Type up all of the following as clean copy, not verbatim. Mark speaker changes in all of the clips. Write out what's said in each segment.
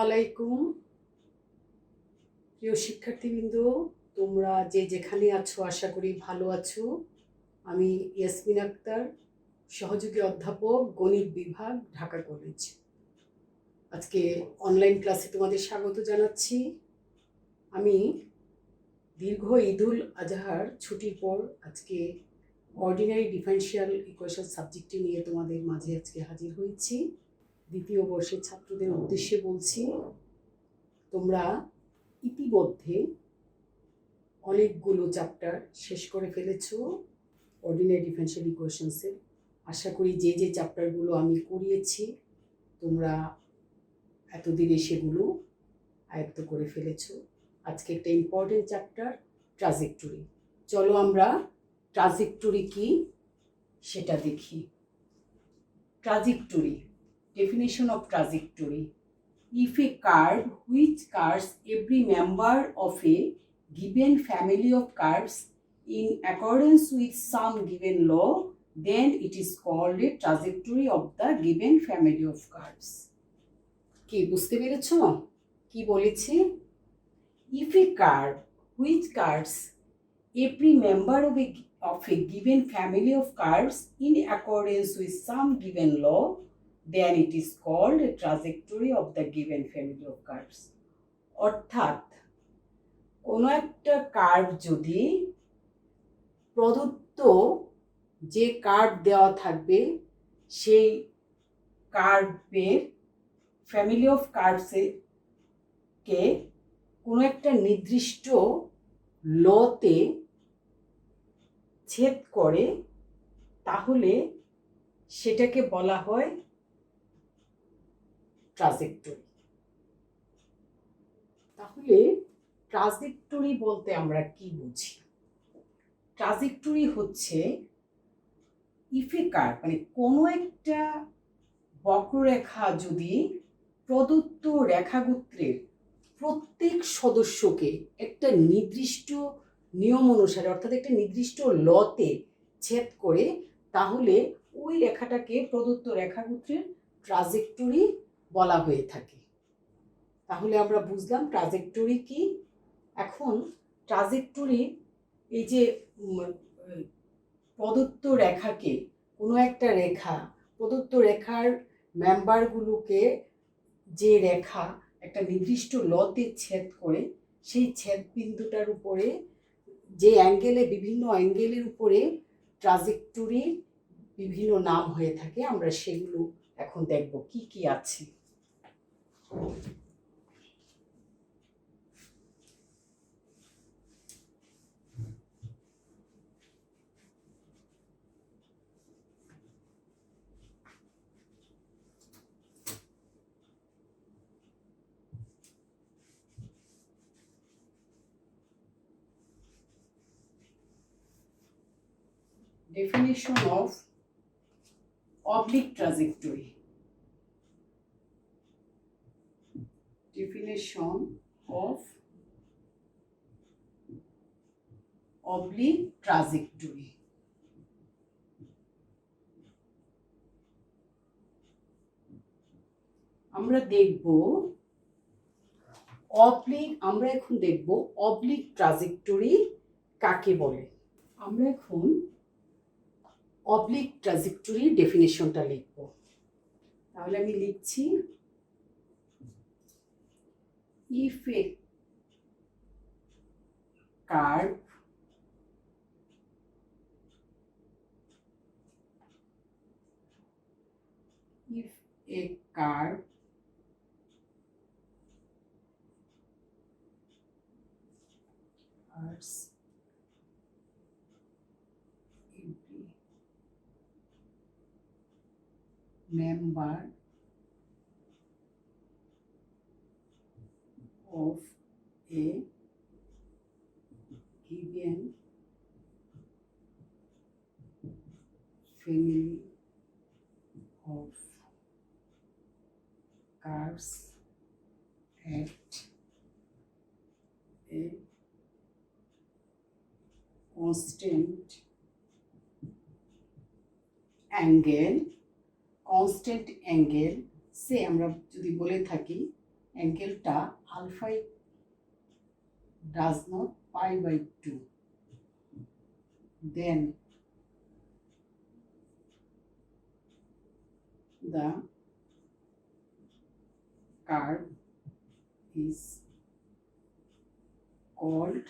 Speaker 1: আলাইকুম প্রিয় শিক্ষার্থীবৃন্দ, তোমরা যে যেখানে আছো আশা করি ভালো আছো। আমি ইয়াসমিন আক্তার, সহযোগী অধ্যাপক, গণিত বিভাগ, ঢাকা কলেজ। আজকে অনলাইন ক্লাসে তোমাদের স্বাগত জানাচ্ছি। আমি দীর্ঘ ঈদুল আজহার ছুটির পর আজকে অর্ডিনারি ডিফারেনশিয়াল ইকুয়েশন সাবজেক্টটি নিয়ে তোমাদের মাঝে আজকে হাজির হয়েছি। দ্বিতীয় বর্ষের ছাত্রদের উদ্দেশ্যে বলছি, তোমরা ইতিমধ্যে অনেকগুলো চ্যাপ্টার শেষ করে ফেলেছো অর্ডিনারি ডিফারেনশিয়াল ইকুয়েশনসের। আশা করি যে যে চ্যাপ্টারগুলো আমি করিয়েছি তোমরা এতদিনে সেগুলো আয়ত্ত করে ফেলেছো। আজকে একটা ইম্পর্টেন্ট চ্যাপ্টার, ট্রাজেক্টরি। চলো আমরা ট্রাজেক্টরি কি সেটা দেখি। Trajectory, definition of trajectory: if a curve which curves every member of a given family of curves in accordance with some given law, then it is called a trajectory of the given family of curves. কি বুঝতে পেরেছো কি বলেছি? If a curve which curves every member of a given family of curves in accordance with some given law, then it is called a trajectory of the given family of curves. অর্থাৎ কোনো একটা curve যদি প্রদত্ত যে curve দেওয়া থাকবে সেই কার্ভের ফ্যামিলি অফ কার্ভসকে কোনো একটা নির্দিষ্ট লতে ছেদ করে, তাহলে সেটাকে বলা হয় ট্রাজেক্টরি। তাহলে ট্রাজেক্টরি বলতে আমরা কি বুঝি? ট্রাজেক্টরি হচ্ছে ইফেকার, মানে কোনো একটা বক্ররেখা যদি প্রদত্ত রেখাগুত্রের প্রত্যেক সদস্যকে একটা নির্দিষ্ট নিয়ম অনুসারে, অর্থাৎ একটা নির্দিষ্ট লতে ছেদ করে, তাহলে ওই রেখাটাকে প্রদত্ত রেখাগুত্রের ট্রাজেক্টরি বলা হয়ে থাকে। তাহলে আমরা বুঝলাম ট্রাজেক্টরি কি। এখন ট্রাজেক্টরি, এই যে প্রদত্ত রেখাকে, কোনো একটা রেখা, প্রদত্ত রেখার মেম্বারগুলোকে যে রেখা একটা নির্দিষ্ট লতে ছেদ করে, সেই ছেদ বিন্দুটার উপরে যে অ্যাঙ্গেলে, বিভিন্ন অ্যাঙ্গেলের উপরে ট্রাজেক্টরির বিভিন্ন নাম হয়ে থাকে। আমরা সেগুলো এখন দেখব কি কি আছে। Definition of oblique trajectory. Definition of oblique trajectory. আমরা দেখব আমরা এখন দেখব অবলিক ট্রাজেক্টরি কাকে বলে। আমরা এখন অবলিক ট্রাজেক্টরি ডেফিনেশনটা লিখব। তাহলে আমি লিখছি, if a curve curves every member of a given family of curves at a constant angle, সে আমরা যদি বলে থাকি অ্যাঙ্গেলটা alpha does not pi by 2, then the curve is called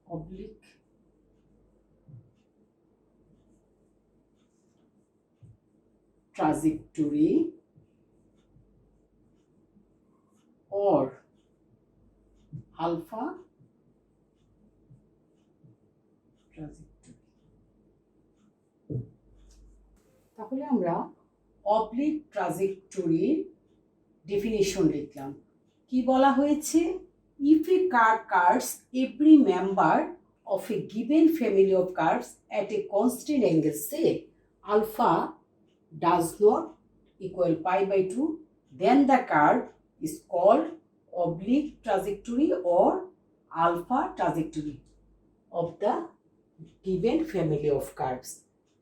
Speaker 1: oblique trajectory or alpha trajectory. তাহলে আমরা oblique ট্রাজেক্টরির definition লিখলাম। কি বলা হয়েছে? If a curve curves every member of a given family of curves at a constant angle, say alpha does not equal pi by 2, then the curve is called oblique trajectory or alpha trajectory of the given family of curves.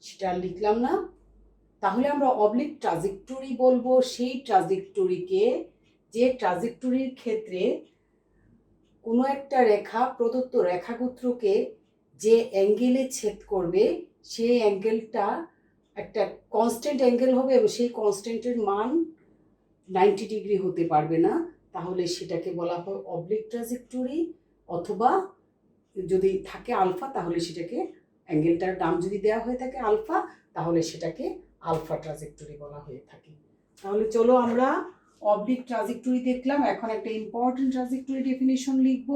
Speaker 1: সেটা লিখলাম না? তাহলে আমরা oblique trajectory বলবো সেই ট্রাজেক্টরিকে যে ট্রাজেক্টরির ক্ষেত্রে কোনো একটা রেখা প্রদত্ত রেখাগুত্রকে যে অ্যাঙ্গেলে ছেদ করবে সেই অ্যাঙ্গেলটা একটা কনস্ট্যান্ট অ্যাঙ্গেল হবে এবং সেই কনস্ট্যান্টের মান 90 ডিগ্রি হতে পারবে না, তাহলে সেটাকে বলা হয় অবলিক ট্রাজেক্টরি, অথবা যদি থাকে আলফা তাহলে সেটাকে অ্যাঙ্গেলটার নাম যদি দেওয়া হয়ে থাকে আলফা তাহলে সেটাকে আলফা ট্রাজেক্টরি বলা হয়ে থাকে। তাহলে চলো আমরা অবলিক ট্রাজেক্টরি দেখলাম, এখন একটা ইম্পর্টেন্ট ট্রাজেক্টরি ডেফিনিশন লিখব,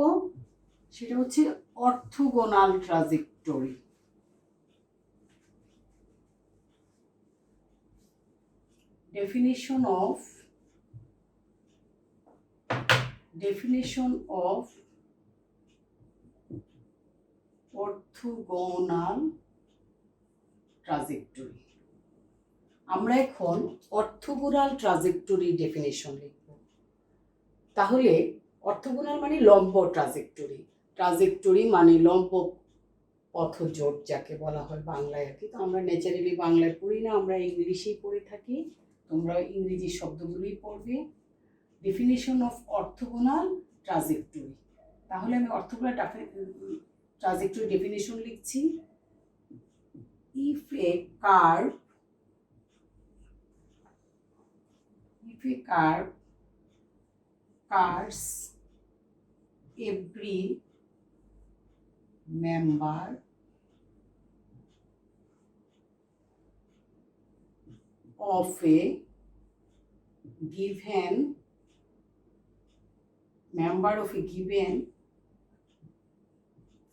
Speaker 1: সেটা হচ্ছে orthogonal trajectory. definition of orthogonal trajectory। আমরা এখন অর্থোগোনাল ট্রাজেক্টরি ডেফিনিশন লিখব। তাহলে অর্থোগোনাল মানে লম্ব ট্রাজেক্টরি, ট্রাজেক্টরি মানে লম্ব পথজোট যাকে বলা হয় বাংলায় আর কি। তো আমরা ন্যাচারালি বাংলায় পড়ি না, আমরা ইংলিশেই পড়ে থাকি, তোমরা ইংরেজি শব্দগুলোই পড়বে। Definition of orthogonal trajectory. তাহলে আমি অর্থোগোনাল ট্রাজেক্টরি ডেফিনিশন লিখছি। If a curve curves every member of a given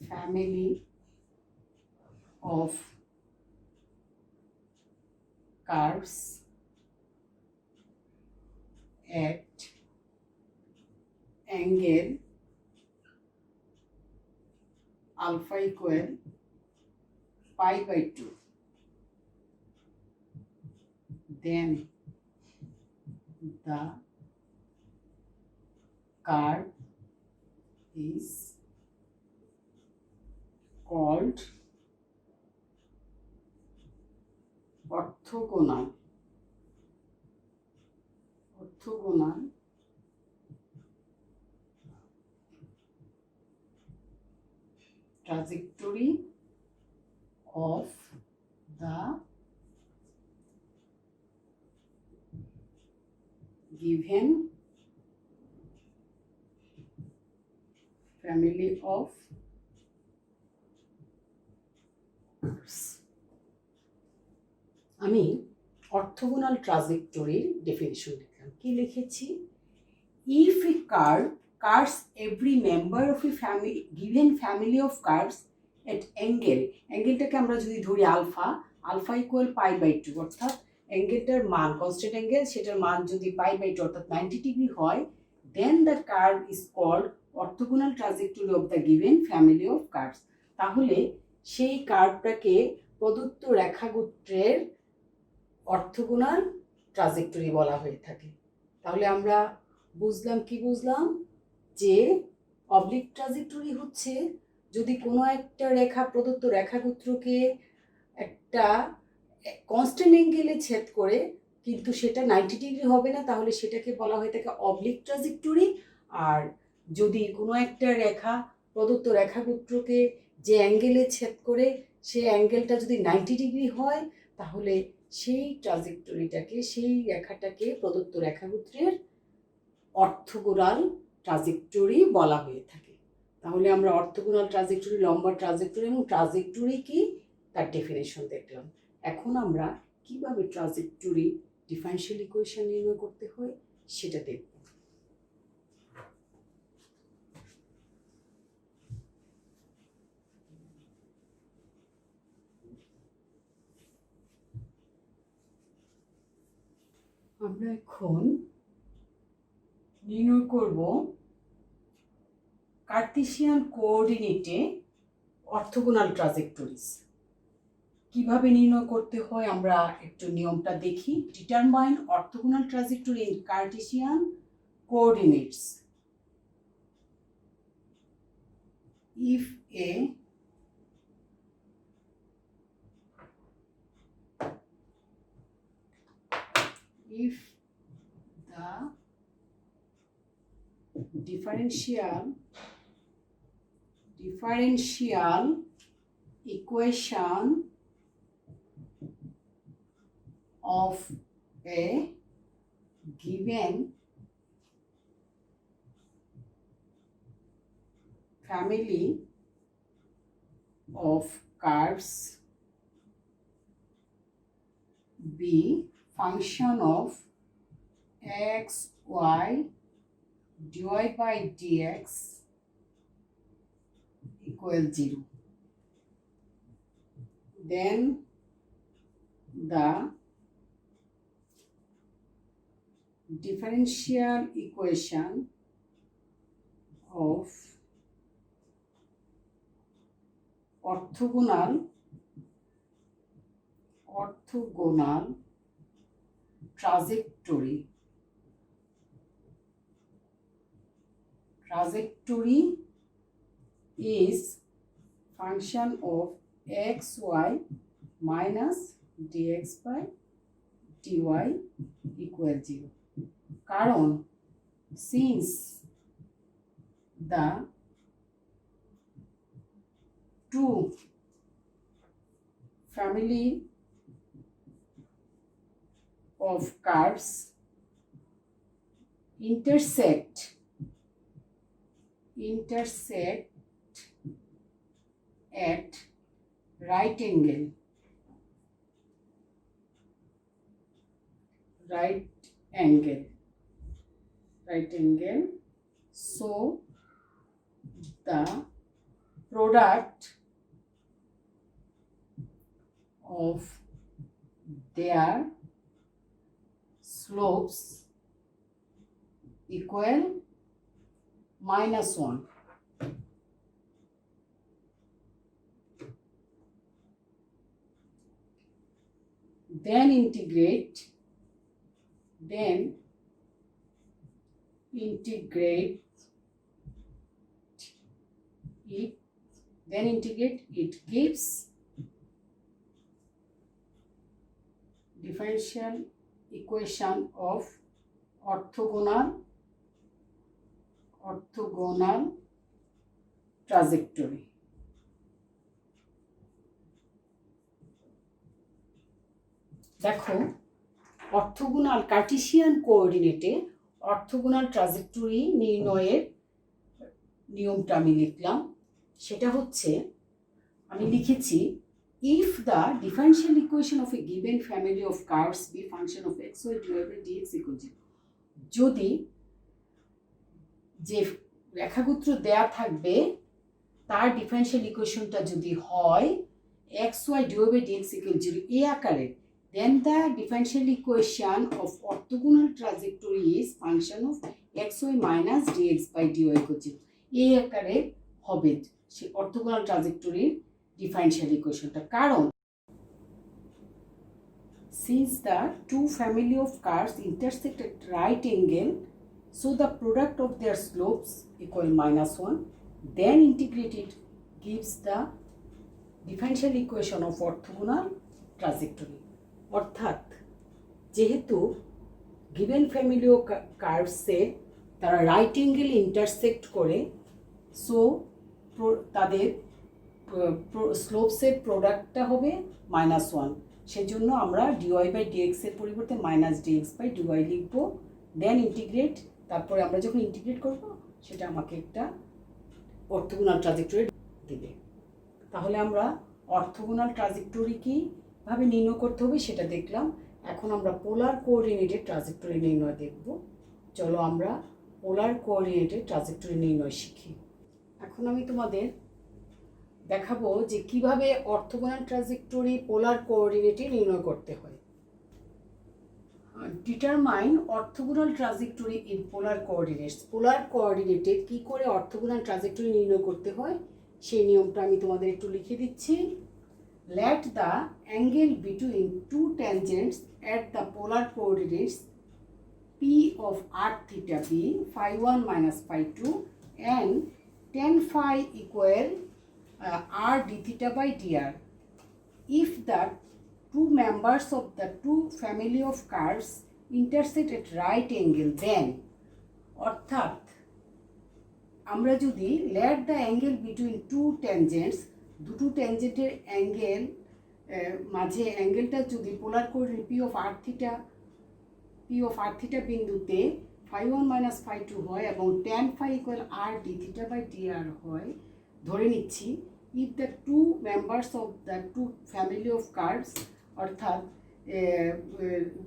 Speaker 1: family of curves at angle alpha equal pi by 2, then the curve is called orthogonal trajectory of the given family of curves। আমি orthogonal ট্রাজেক্টরির definition লিখলাম। কি লিখেছি? If a curve curves every member of a given family of curves at angle, অ্যাঙ্গেলটাকে আমরা যদি ধরি alpha equal pi by 2, অর্থাৎ অ্যাঙ্গেলটার মান constant angle, সেটার মান যদি পাই বাই 2 অর্থাৎ 90 ডিগ্রি হয়, then the curve is called orthogonal trajectory of the given family of curves. তাহলে সেই কার্ভটাকে প্রদত্ত রেখাগুত্রের অর্থোগোনাল ট্রাজেক্টরি বলা হয়ে থাকে। তাহলে আমরা বুঝলাম যে অবলিক ট্রাজেক্টরি হচ্ছে যদি কোনো একটা রেখা প্রদত্ত রেখাগুত্রকে একটা কনস্ট্যান্ট অ্যাঙ্গেলে ছেদ করে কিন্তু সেটা 90 ডিগ্রি হবে না, তাহলে সেটাকে বলা হয়ে থাকে অবলিক ট্রাজেক্টরি। আর যদি কোনো একটা রেখা প্রদত্ত রেখাগুত্রকে যে অ্যাঙ্গেলে ছেদ করে সেই অ্যাঙ্গেলটা যদি 90 ডিগ্রি হয়, তাহলে সেই ট্রাজেক্টরিটাকে, সেই রেখাটাকে প্রদত্ত রেখাগুত্রের অর্থোগোনাল ট্রাজেক্টরি বলা হয়ে থাকে। তাহলে আমরা অর্থোগোনাল ট্রাজেক্টরি, লম্বা ট্রাজেক্টরি এবং ট্রাজেক্টরি কি তার ডেফিনেশন দেখলাম। এখন আমরা কিভাবে ট্রাজেক্টরি ডিফারেনশিয়াল ইকুয়েশন নির্ণয় করতে হয় সেটা দেখব। আমরা এখন নির্ণয় করব কার্টেসিয়ান কোঅর্ডিনেটে অর্থোগোনাল ট্রাজেক্টরিজ। কিভাবে নির্ণয় করতে হয় আমরা একটু নিয়মটা দেখি। Determine orthogonal trajectory in Cartesian coordinates. If the differential equation of a given family of curves be function of x, y, dy by dx equal 0. Then the differential equation of orthogonal trajectory is function of x, y minus dx by dy equal 0. কারণ since the two family of curves intersect at right angle, so the product of their slopes equal -1. Then integrate it gives differential equation of orthogonal trajectory. দেখো, orthogonal Cartesian কোঅর্ডিনেটে orthogonal trajectory নির্ণয়ের নিয়মটা আমি লিখলাম। সেটা হচ্ছে, আমি লিখেছি if the differential equation of a given family of curves be function of x, y, dy by dx equal 0. যদি যে রেখাগুত্র দেয়া থাকবে তার ডিফারেনশিয়াল ইকুয়েশনটা যদি হয় x, y, dy by dx equal 0 এই আকারে, then the differential equation of orthogonal trajectory is function of x, y minus dx by dy equal 0. এই আকারে হবে সেই অর্থোগোনাল ট্রাজেক্টরির ডিফারেনশিয়াল ইকুয়েশনটা। কারণ since the two family of curves intersect at right angle, so the product of their slopes equal -1. Then integrated gives the differential equation of orthogonal trajectory. অর্থাৎ যেহেতু given family of কার্ভসে তারা right angle intersect করে, so তাদের স্লোপসের প্রোডাক্টটা হবে -1। সেজন্য আমরা dy by ডিএক্সের পরিবর্তে -dx বাই ডিওয়াই লিখবো, দেন ইন্টিগ্রেট। তারপরে আমরা যখন ইন্টিগ্রেট করব সেটা আমাকে একটা অর্থোগোনাল ট্রাজেক্টরি দেবে। তাহলে আমরা অর্থোগোনাল ট্রাজেক্টরি কীভাবে নির্ণয় করতে হবে সেটা দেখলাম। এখন আমরা পোলার কোঅর্ডিনেটেড ট্রাজেক্টরি নির্ণয় দেখব। চলো আমরা পোলার কোঅর্ডিনেটেড ট্রাজেক্টরি নির্ণয় শিখি। এখন আমি তোমাদের দেখাবো যে কিভাবে অর্থোগোনাল ট্রাজেক্টরি পোলার কোঅর্ডিনেটে নির্ণয় করতে হয়। Determine orthogonal trajectory in polar coordinates. পোলার কোঅর্ডিনেটে কী করে অর্থোগোনাল ট্রাজেক্টরি নির্ণয় করতে হয় সেই নিয়মটা আমি তোমাদের একটু লিখে দিচ্ছি। Let the angle between two tangents at the polar coordinates P of r theta be phi1 minus phi2 and tan phi equal r d theta by dr. If the two members of the two family of curves intersect at right angle, then অর্থাৎ আমরা যদি let the angle between two tangents, দুটো ট্যানজেন্টের angle মাঝে অ্যাঙ্গেলটা যদি polar coordinate P of R theta বিন্দুতে phi1 minus phi2 হয় এবং tan phi equal r d theta by dr হয়, ধরে নিচ্ছি if the two members of the two family of curves, অর্থাৎ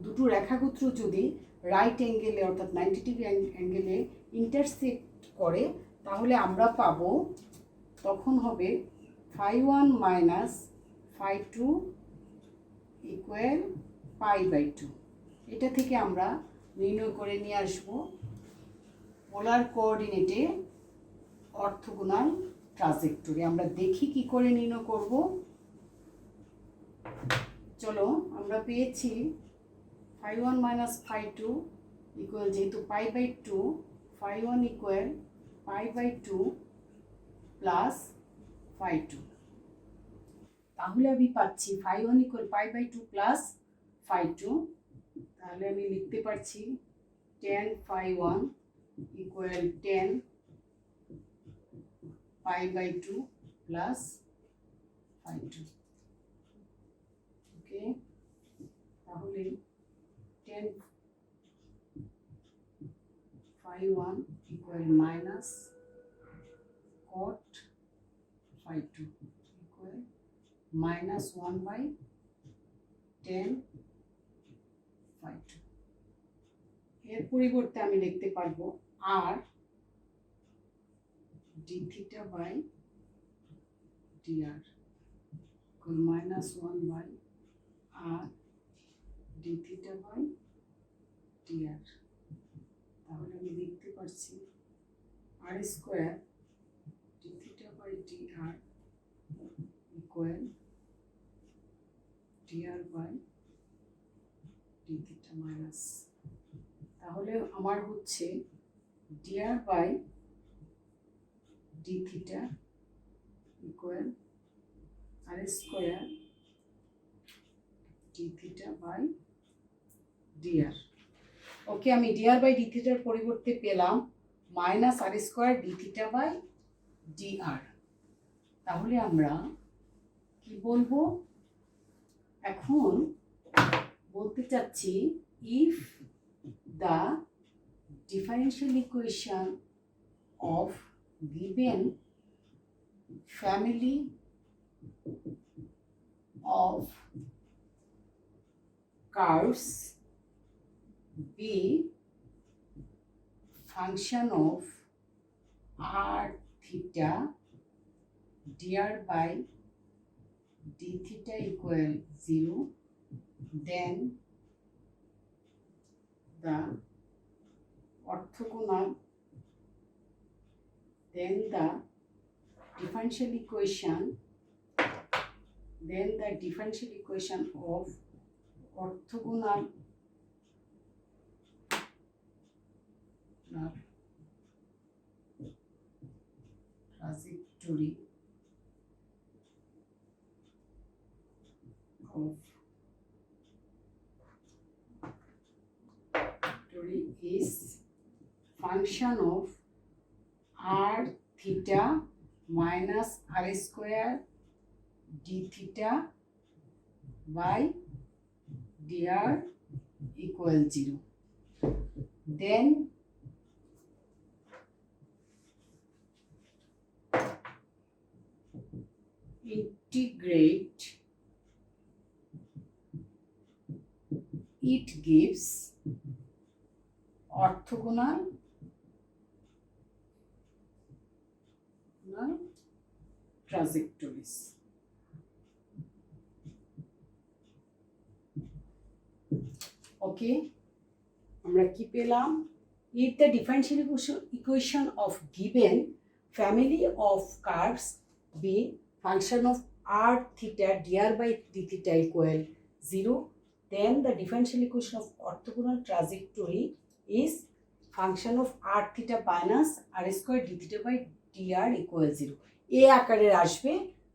Speaker 1: দুটো রেখাগুত্র যদি রাইট অ্যাঙ্গেলে অর্থাৎ 90 ডিগ্রি অ্যাঙ্গেলে ইন্টারসেক্ট করে, তাহলে আমরা পাবো, তখন হবে phi1 minus phi2 equal pi by 2। এটা থেকে আমরা নির্ণয় করে নিয়ে আসবো পোলার কোঅর্ডিনেটে অর্থোগোনাল ট্রাজেক্টরি। আমরা দেখি কি করে নির্ণয় করব। চলো, আমরা পেয়েছি phi1 minus phi2 equal, যেহেতু pi by 2, phi1 equal pi by 2 plus phi2। তাহলে আমি পাচ্ছি phi1 equal pi by 2 plus phi2। তাহলে আমি লিখতে পারছি tan phi1 equal tan pi by 2 plus phi2। ওকে, তাহলে tan phi1 equal minus cot phi2 equal -1 by tan phi2। এর পরিবর্তে আমি লিখতে পারবো r d theta by dr equal -1 by r d theta by dr। তাহলে আমি লিখতে পারছি r square d theta by dr equal dr by d theta minus, তাহলে আমার হচ্ছে dr by d theta equal r square d theta by dr। ওকে, আমি dr by d theta এর পরিবর্তে পেলাম minus r square d theta by dr। তাহলে আমরা কি বলবো, এখন বলতে চাচ্ছি if the differential equation of given family of curves be function of r theta dr by d theta equal 0, then the orthogonal, then the differential equation of orthogonal trajectory of is function of r theta minus r square d theta by dr equal 0. Then integrate, it gives orthogonal trajectories. Okay, আমরা কি পেলাম? If the differential equation of given family of curves be function of r theta dr by d theta equal 0, then the differential equation of orthogonal trajectory is function of r theta minus r square d theta by dr equal 0. এ আকারের আসবে,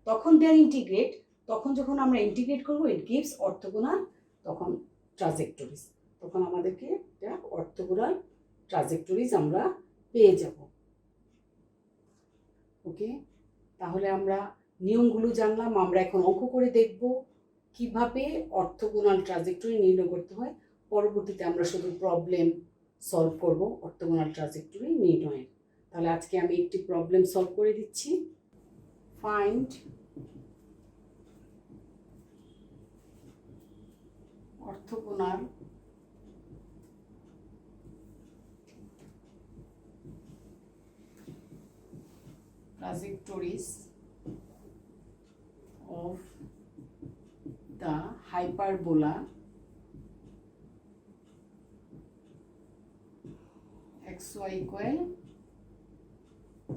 Speaker 1: তখন দেয়ার integrate, তখন যখন আমরা integrate করব it gives orthogonal, তখন ট্রাজেক্টরিজ, তখন আমাদেরকে এটা অর্থোগোনাল ট্রাজেক্টরিজ আমরা পেয়ে যাব। ওকে, তাহলে আমরা নিয়মগুলো জানলাম। আমরা এখন অঙ্ক করে দেখব কিভাবে অর্থোগোনাল ট্রাজেক্টরি নির্ণয় করতে হয়। পরবর্তীতে আমরা শুধু প্রবলেম সলভ করব অর্থোগোনাল ট্রাজেক্টরি নির্ণয়ের। তাহলে আজকে আমি একটি প্রবলেম সলভ করে দিচ্ছি। Find orthogonal trajectories of the hyperbola xy equal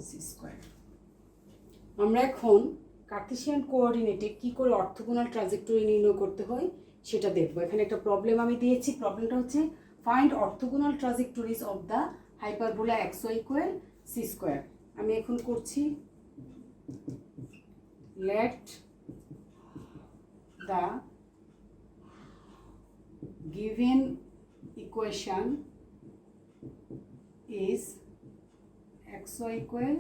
Speaker 1: c square. আমরা এখন কার্টেসিয়ান কোঅর্ডিনেটে কি করে অর্থোগোনাল ট্রাজেক্টরি নির্ণয় করতে হয় সেটা দেখব। এখানে একটা প্রবলেম আমি দিয়েছি, প্রবলেমটা হচ্ছে find orthogonal trajectories of the hyperbola xy equal c square. আমি এখন করছি let the given equation is xy equal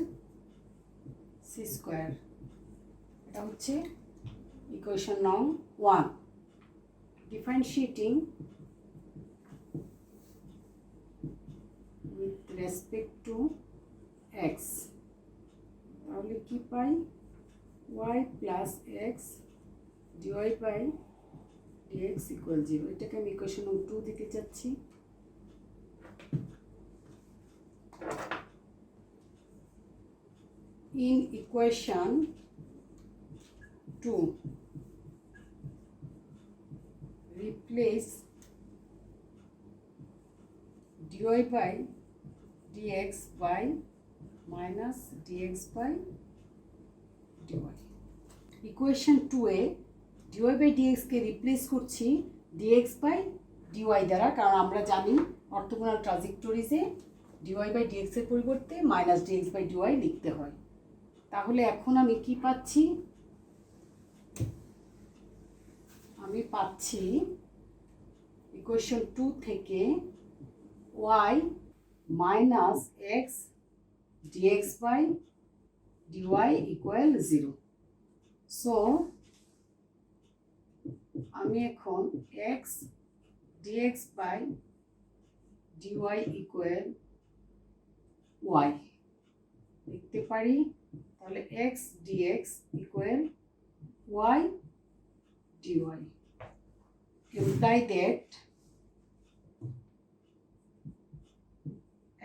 Speaker 1: c square. এটা হচ্ছে ইকুয়েশন নং 1। differentiating with respect to x, তাহলে কি পাই? y plus x dy by dx equal 0। এটাকে আমি ইকুয়েশন নং 2 দিতে চাচ্ছি। in equation 2 replace dy by dx by minus dx by dy। Equation 2 A dy by dx K replace করছি dx by dy দ্বারা, কারণ আমরা জানি অর্থোগোনাল ট্রাজেক্টরিজে dy by dx এর পরিবর্তে মাইনাস dx by dy লিখতে হয়। তাহলে এখন আমি কি পাচ্ছি? আমি পাচ্ছি ইকুয়েশন 2 থেকে y minus x dx by dy equal 0। So আমি এখন x dx by dy equal y লিখতে পারি। তাহলে x dx equal y dy, imply that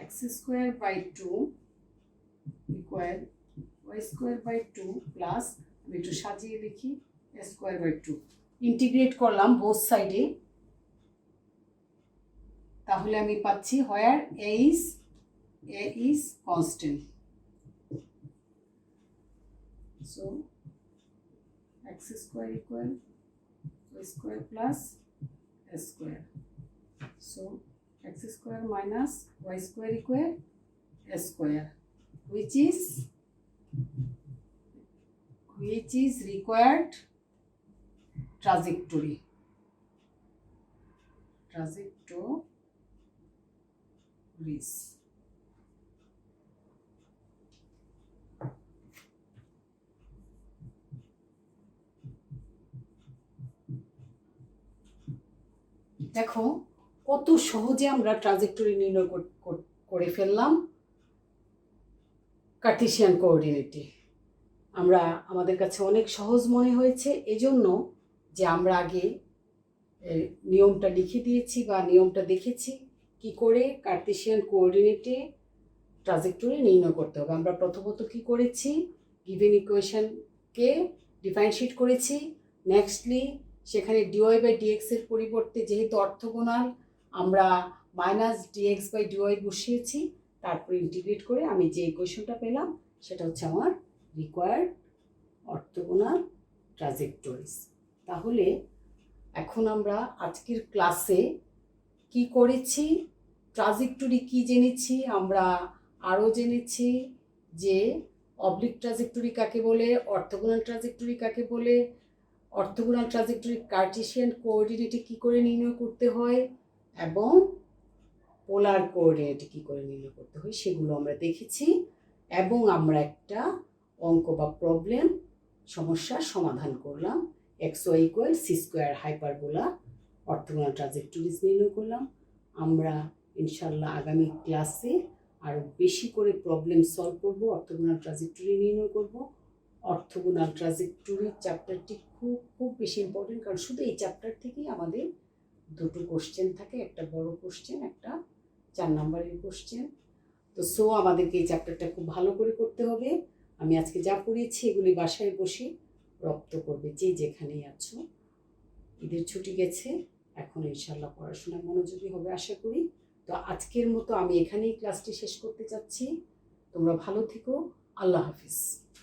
Speaker 1: x square by 2 equal y square by 2 plus, আমি একটু সাজিয়ে লিখি, a square by 2। ইন্টিগ্রেট করলাম বোথ সাইডে, তাহলে আমি পাচ্ছি where a is constant, so x square equal y square plus a square, so x square minus y square equal a square, which is required trajectory ট্রাজেক্টরিজ। দেখো কত সহজে আমরা trajectory নির্ণয় করে ফেললাম কার্টেসিয়ান কোঅর্ডিনেটে। আমাদের কাছে অনেক সহজ মনে হয়েছে এজন্য যে আমরা আগে নিয়মটা লিখে দিয়েছি বা নিয়মটা দেখেছি কি করে কার্টেসিয়ান কোঅর্ডিনেটে ট্রাজেক্টরি নির্ণয় করতে হবে। আমরা প্রথমত কি করেছি, গিভেন ইকুয়েশনকে ডিফারেন্সিয়েট করেছি। নেক্সটলি সেখানে ডিওয়াই বাই ডিএক্স এর পরিবর্তে যেহেতু অর্থগোনাল আমরা মাইনাস ডিএক্স বাই ডিওয়াই বসিয়েছি, তারপর ইন্টিগ্রেট করে আমি যে ইকুয়েশনটা পেলাম সেটা হচ্ছে আমার রিকোয়ার্ড অর্থগোনাল ট্রাজেক্টরিজ। তাহলে এখন আমরা আজকের ক্লাসে কি করেছি, ট্রাজেক্টরি কি জেনেছি, আমরা আরও জেনেছি যে অবলিক ট্রাজেক্টরি কাকে বলে, অর্থগোনাল ট্রাজেক্টরি কাকে বলে, অর্থগোনাল ট্রাজেক্টরি কার্টেসিয়ান কোঅর্ডিনেটে কি করে নির্ণয় করতে হয় এবং পোলার কোঅর্ডিনেটে কি করে নির্ণয় করতে হয় সেগুলো আমরা দেখেছি এবং আমরা একটা অঙ্ক বা প্রবলেম সমস্যার সমাধান করলাম। X Y equal C square hyperbola orthogonal trajectories নির্ণয় করলাম। আমরা ইনশাল্লাহ আগামী ক্লাসে আরও বেশি করে প্রবলেম সলভ করব, অর্থগোনাল ট্রাজেক্টরি নির্ণয় করব। অর্থগোনাল ট্রাজেক্টরি চ্যাপ্টারটি খুব খুব বেশি ইম্পর্টেন্ট, কারণ শুধু এই চ্যাপ্টার থেকেই আমাদের দুটো কোশ্চেন থাকে, একটা বড় কোশ্চেন, একটা 4 নম্বরের কোশ্চেন। তো আমাদেরকে এই চ্যাপ্টারটা খুব ভালো করে করতে হবে। আমি আজকে যা পড়িয়েছি এগুলি বাসায় বসে রপ্ত করবে যে যেখানেই আছো। ঈদের ছুটি গেছে, এখন ইনশাল্লাহ পড়াশোনায় মনোযোগী হবে আশা করি। তো আজকের মতো আমি এখানেই ক্লাসটি শেষ করতে চাচ্ছি। তোমরা ভালো থেকো, আল্লাহ হাফিজ।